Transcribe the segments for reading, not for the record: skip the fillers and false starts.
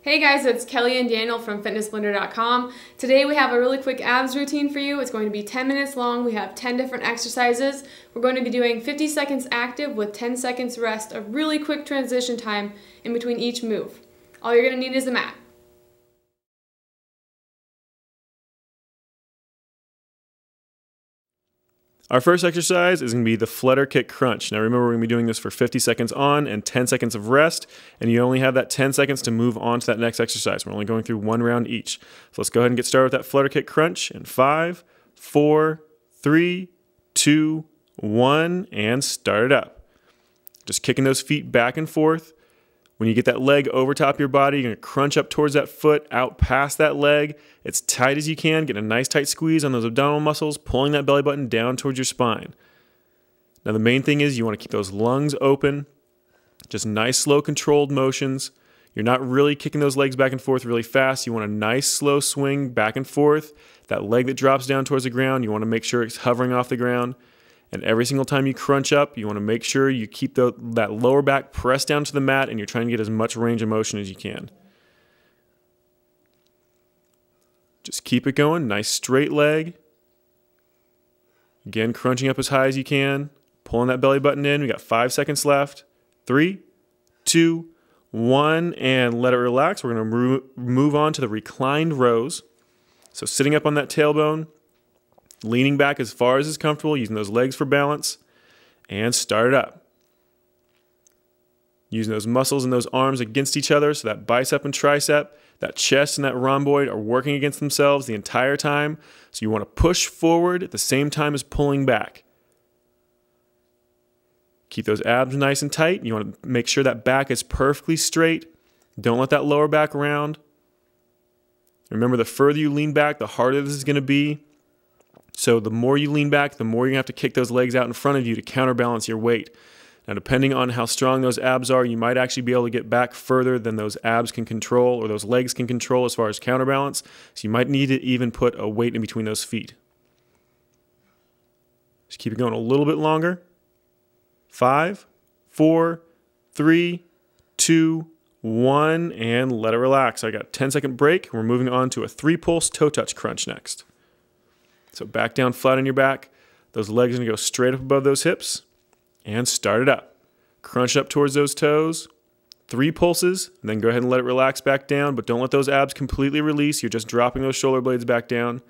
Hey guys, it's Kelly and Daniel from fitnessblender.com. Today we have a really quick abs routine for you. It's going to be 10 minutes long. We have 10 different exercises. We're going to be doing 50 seconds active with 10 seconds rest, a really quick transition time in between each move. All you're going to need is a mat. Our first exercise is going to be the Flutterkick crunch. Now remember, we're going to be doing this for 50 seconds on and 10 seconds of rest, and you only have that 10 seconds to move on to that next exercise. We're only going through one round each. So let's go ahead and get started with that Flutterkick crunch in 5, 4, 3, 2, 1, and start it up. Just kicking those feet back and forth. When you get that leg over top your body, you're going to crunch up towards that foot, out past that leg, as tight as you can, get a nice tight squeeze on those abdominal muscles, pulling that belly button down towards your spine. Now the main thing is you want to keep those lungs open, just nice, slow, controlled motions. You're not really kicking those legs back and forth really fast. You want a nice, slow swing back and forth. That leg that drops down towards the ground, you want to make sure it's hovering off the ground. And every single time you crunch up, you want to make sure you keep that lower back pressed down to the mat and you're trying to get as much range of motion as you can. Just keep it going. Nice straight leg. Again, crunching up as high as you can. Pulling that belly button in. We got 5 seconds left. 3, 2, 1, and let it relax. We're going to move on to the reclined rows. So sitting up on that tailbone, leaning back as far as is comfortable, using those legs for balance, and start it up. Using those muscles and those arms against each other, so that bicep and tricep, that chest and that rhomboid are working against themselves the entire time. So you want to push forward at the same time as pulling back. Keep those abs nice and tight. You want to make sure that back is perfectly straight. Don't let that lower back round. Remember, the further you lean back, the harder this is going to be. So the more you lean back, the more you're going to have to kick those legs out in front of you to counterbalance your weight. Now, depending on how strong those abs are, you might actually be able to get back further than those abs can control or those legs can control as far as counterbalance. So you might need to even put a weight in between those feet. Just keep it going a little bit longer. 5, 4, 3, 2, 1, and let it relax. I got a 10-second break. We're moving on to a 3-pulse toe touch crunch next. So back down flat on your back. Those legs are going to go straight up above those hips. And start it up. Crunch up towards those toes. 3 pulses. And then go ahead and let it relax back down. But don't let those abs completely release. You're just dropping those shoulder blades back down.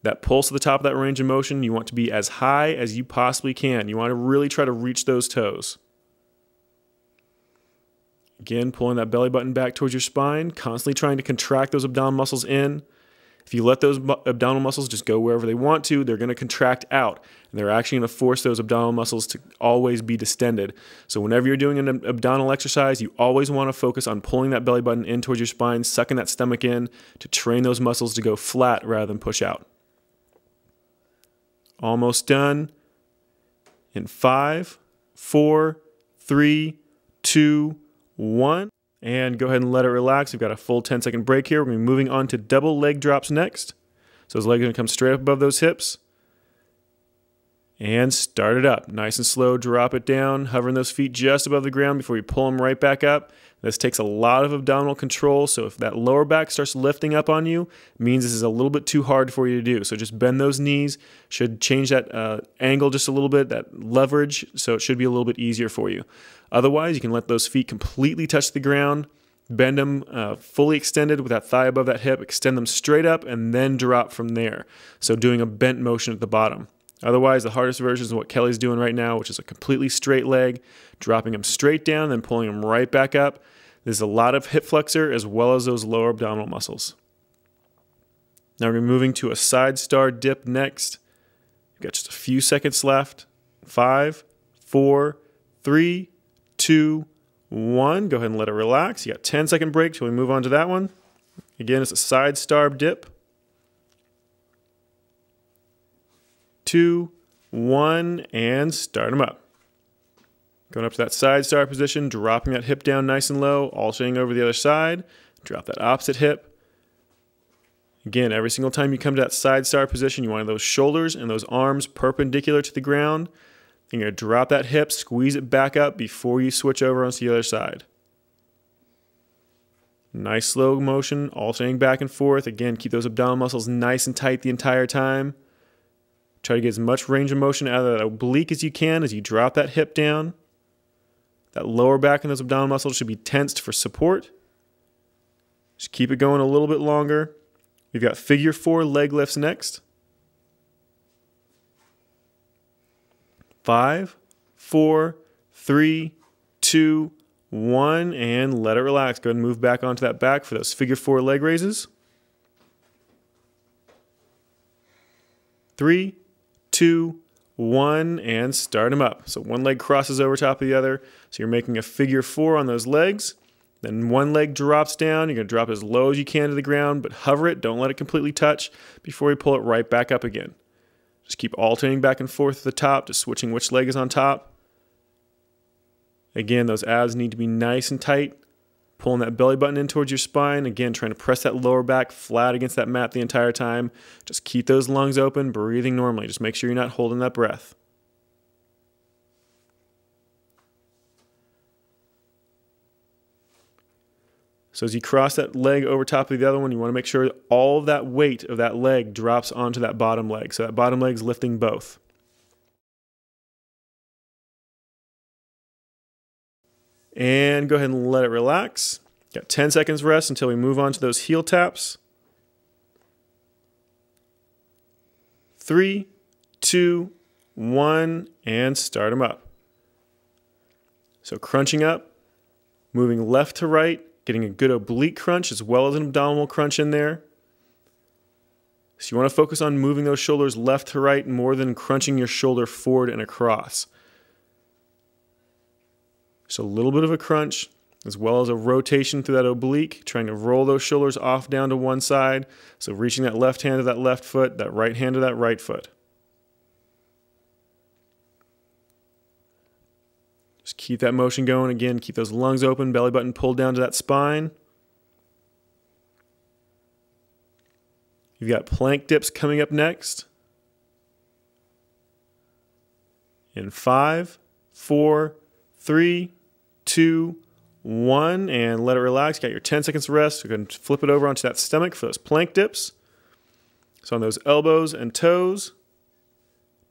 That pulse at the top of that range of motion, you want to be as high as you possibly can. You want to really try to reach those toes. Again, pulling that belly button back towards your spine. Constantly trying to contract those abdominal muscles in. If you let those abdominal muscles just go wherever they want to, they're going to contract out. And they're actually going to force those abdominal muscles to always be distended. So whenever you're doing an abdominal exercise, you always want to focus on pulling that belly button in towards your spine, sucking that stomach in to train those muscles to go flat rather than push out. Almost done. In 5, 4, 3, 2, 1. And go ahead and let it relax. We've got a full 10-second break here. We're going to be moving on to double leg drops next. So those legs are going to come straight up above those hips. And start it up. Nice and slow, drop it down, hovering those feet just above the ground before you pull them right back up. This takes a lot of abdominal control, so if that lower back starts lifting up on you, it means this is a little bit too hard for you to do. So just bend those knees, should change that angle just a little bit, that leverage, so it should be a little bit easier for you. Otherwise, you can let those feet completely touch the ground, bend them fully extended with that thigh above that hip, extend them straight up, and then drop from there. So doing a bent motion at the bottom. Otherwise, the hardest version is what Kelly's doing right now, which is a completely straight leg, dropping them straight down, then pulling them right back up. There's a lot of hip flexor as well as those lower abdominal muscles. Now we're moving to a side star dip next. We've got just a few seconds left. 5, 4, 3, 2, 1. Go ahead and let it relax. You got a 10-second break till we move on to that one. Again, it's a side star dip. 2, 1, and start them up. Going up to that side star position, dropping that hip down nice and low, alternating over the other side. Drop that opposite hip. Again, every single time you come to that side star position, you want those shoulders and those arms perpendicular to the ground. Then you're going to drop that hip, squeeze it back up before you switch over onto the other side. Nice slow motion, alternating back and forth. Again, keep those abdominal muscles nice and tight the entire time. Try to get as much range of motion out of that oblique as you can as you drop that hip down. That lower back and those abdominal muscles should be tensed for support. Just keep it going a little bit longer. We've got figure 4 leg lifts next. 5, 4, 3, 2, 1, and let it relax. Go ahead and move back onto that back for those figure 4 leg raises. 3, 2, 1, and start them up. So one leg crosses over top of the other. So you're making a figure 4 on those legs. Then one leg drops down. You're going to drop as low as you can to the ground, but hover it. Don't let it completely touch before you pull it right back up again. Just keep alternating back and forth at the top, just switching which leg is on top. Again, those abs need to be nice and tight. Pulling that belly button in towards your spine. Again, trying to press that lower back flat against that mat the entire time. Just keep those lungs open, breathing normally. Just make sure you're not holding that breath. So as you cross that leg over top of the other one, you want to make sure all of that weight of that leg drops onto that bottom leg. So that bottom leg's lifting both. And go ahead and let it relax. Got 10 seconds rest until we move on to those heel taps. 3, 2, 1, and start them up. So crunching up, moving left to right, getting a good oblique crunch as well as an abdominal crunch in there. So you want to focus on moving those shoulders left to right more than crunching your shoulder forward and across. So a little bit of a crunch as well as a rotation through that oblique, trying to roll those shoulders off down to one side. So reaching that left hand to that left foot, that right hand to that right foot. Just keep that motion going. Again, keep those lungs open, belly button pulled down to that spine. You've got plank dips coming up next. In 5, 4, 3, 2, 1, and let it relax. Got your 10 seconds rest. We're going to flip it over onto that stomach for those plank dips. So on those elbows and toes.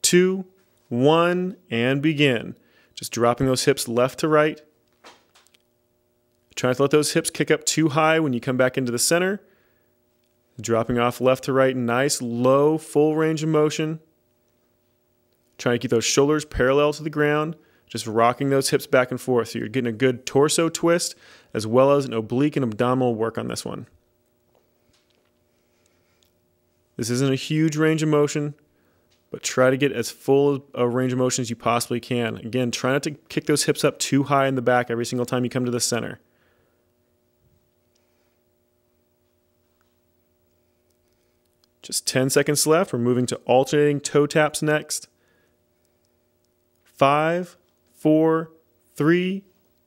2, 1, and begin. Just dropping those hips left to right. Try not to let those hips kick up too high when you come back into the center. Dropping off left to right, nice, low, full range of motion. Trying to keep those shoulders parallel to the ground. Just rocking those hips back and forth. So you're getting a good torso twist as well as an oblique and abdominal work on this one. This isn't a huge range of motion, but try to get as full a range of motion as you possibly can. Again, try not to kick those hips up too high in the back every single time you come to the center. Just 10 seconds left. We're moving to alternating toe taps next. 5, 4, 3,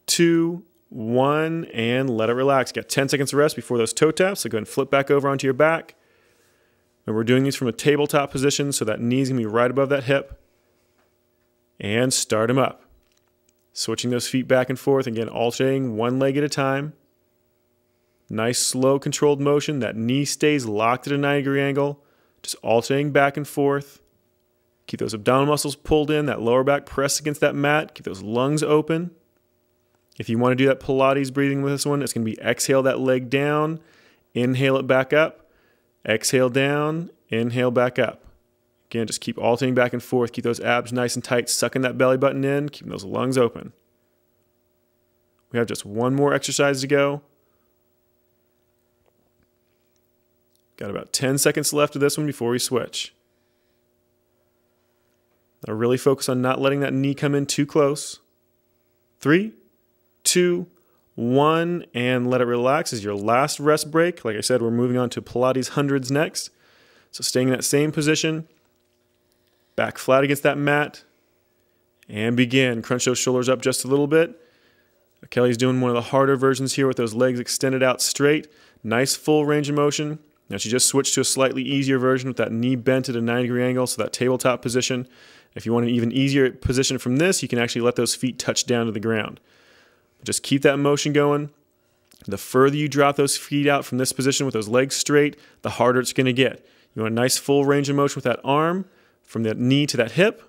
2, 1, and let it relax. Got 10 seconds of rest before those toe taps, so go ahead and flip back over onto your back. And we're doing these from a tabletop position, so that knee's going to be right above that hip. And start them up. Switching those feet back and forth, again, alternating one leg at a time. Nice, slow, controlled motion. That knee stays locked at a 90-degree angle. Just alternating back and forth. Keep those abdominal muscles pulled in, that lower back pressed against that mat. Keep those lungs open. If you want to do that Pilates breathing with this one, it's going to be exhale that leg down, inhale it back up, exhale down, inhale back up. Again, just keep alternating back and forth. Keep those abs nice and tight, sucking that belly button in, keeping those lungs open. We have just one more exercise to go. Got about 10 seconds left of this one before we switch. Now really focus on not letting that knee come in too close. 3, 2, 1, and let it relax as your last rest break. Like I said, we're moving on to Pilates hundreds next. So staying in that same position, back flat against that mat, and begin. Crunch those shoulders up just a little bit. Kelly's doing one of the harder versions here with those legs extended out straight. Nice full range of motion. Now she just switched to a slightly easier version with that knee bent at a 90-degree angle, so that tabletop position. If you want an even easier position from this, you can actually let those feet touch down to the ground. Just keep that motion going. The further you drop those feet out from this position with those legs straight, the harder it's going to get. You want a nice full range of motion with that arm from that knee to that hip,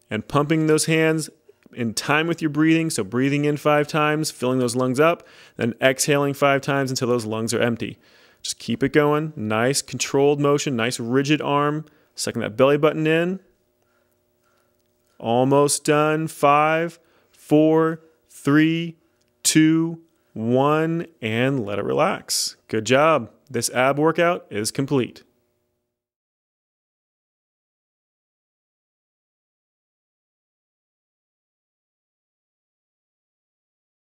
and pumping those hands in time with your breathing. So breathing in 5 times, filling those lungs up, then exhaling 5 times until those lungs are empty. Just keep it going. Nice controlled motion, nice rigid arm. Sucking that belly button in. Almost done. 5, 4, 3, 2, 1, and let it relax. Good job. This ab workout is complete.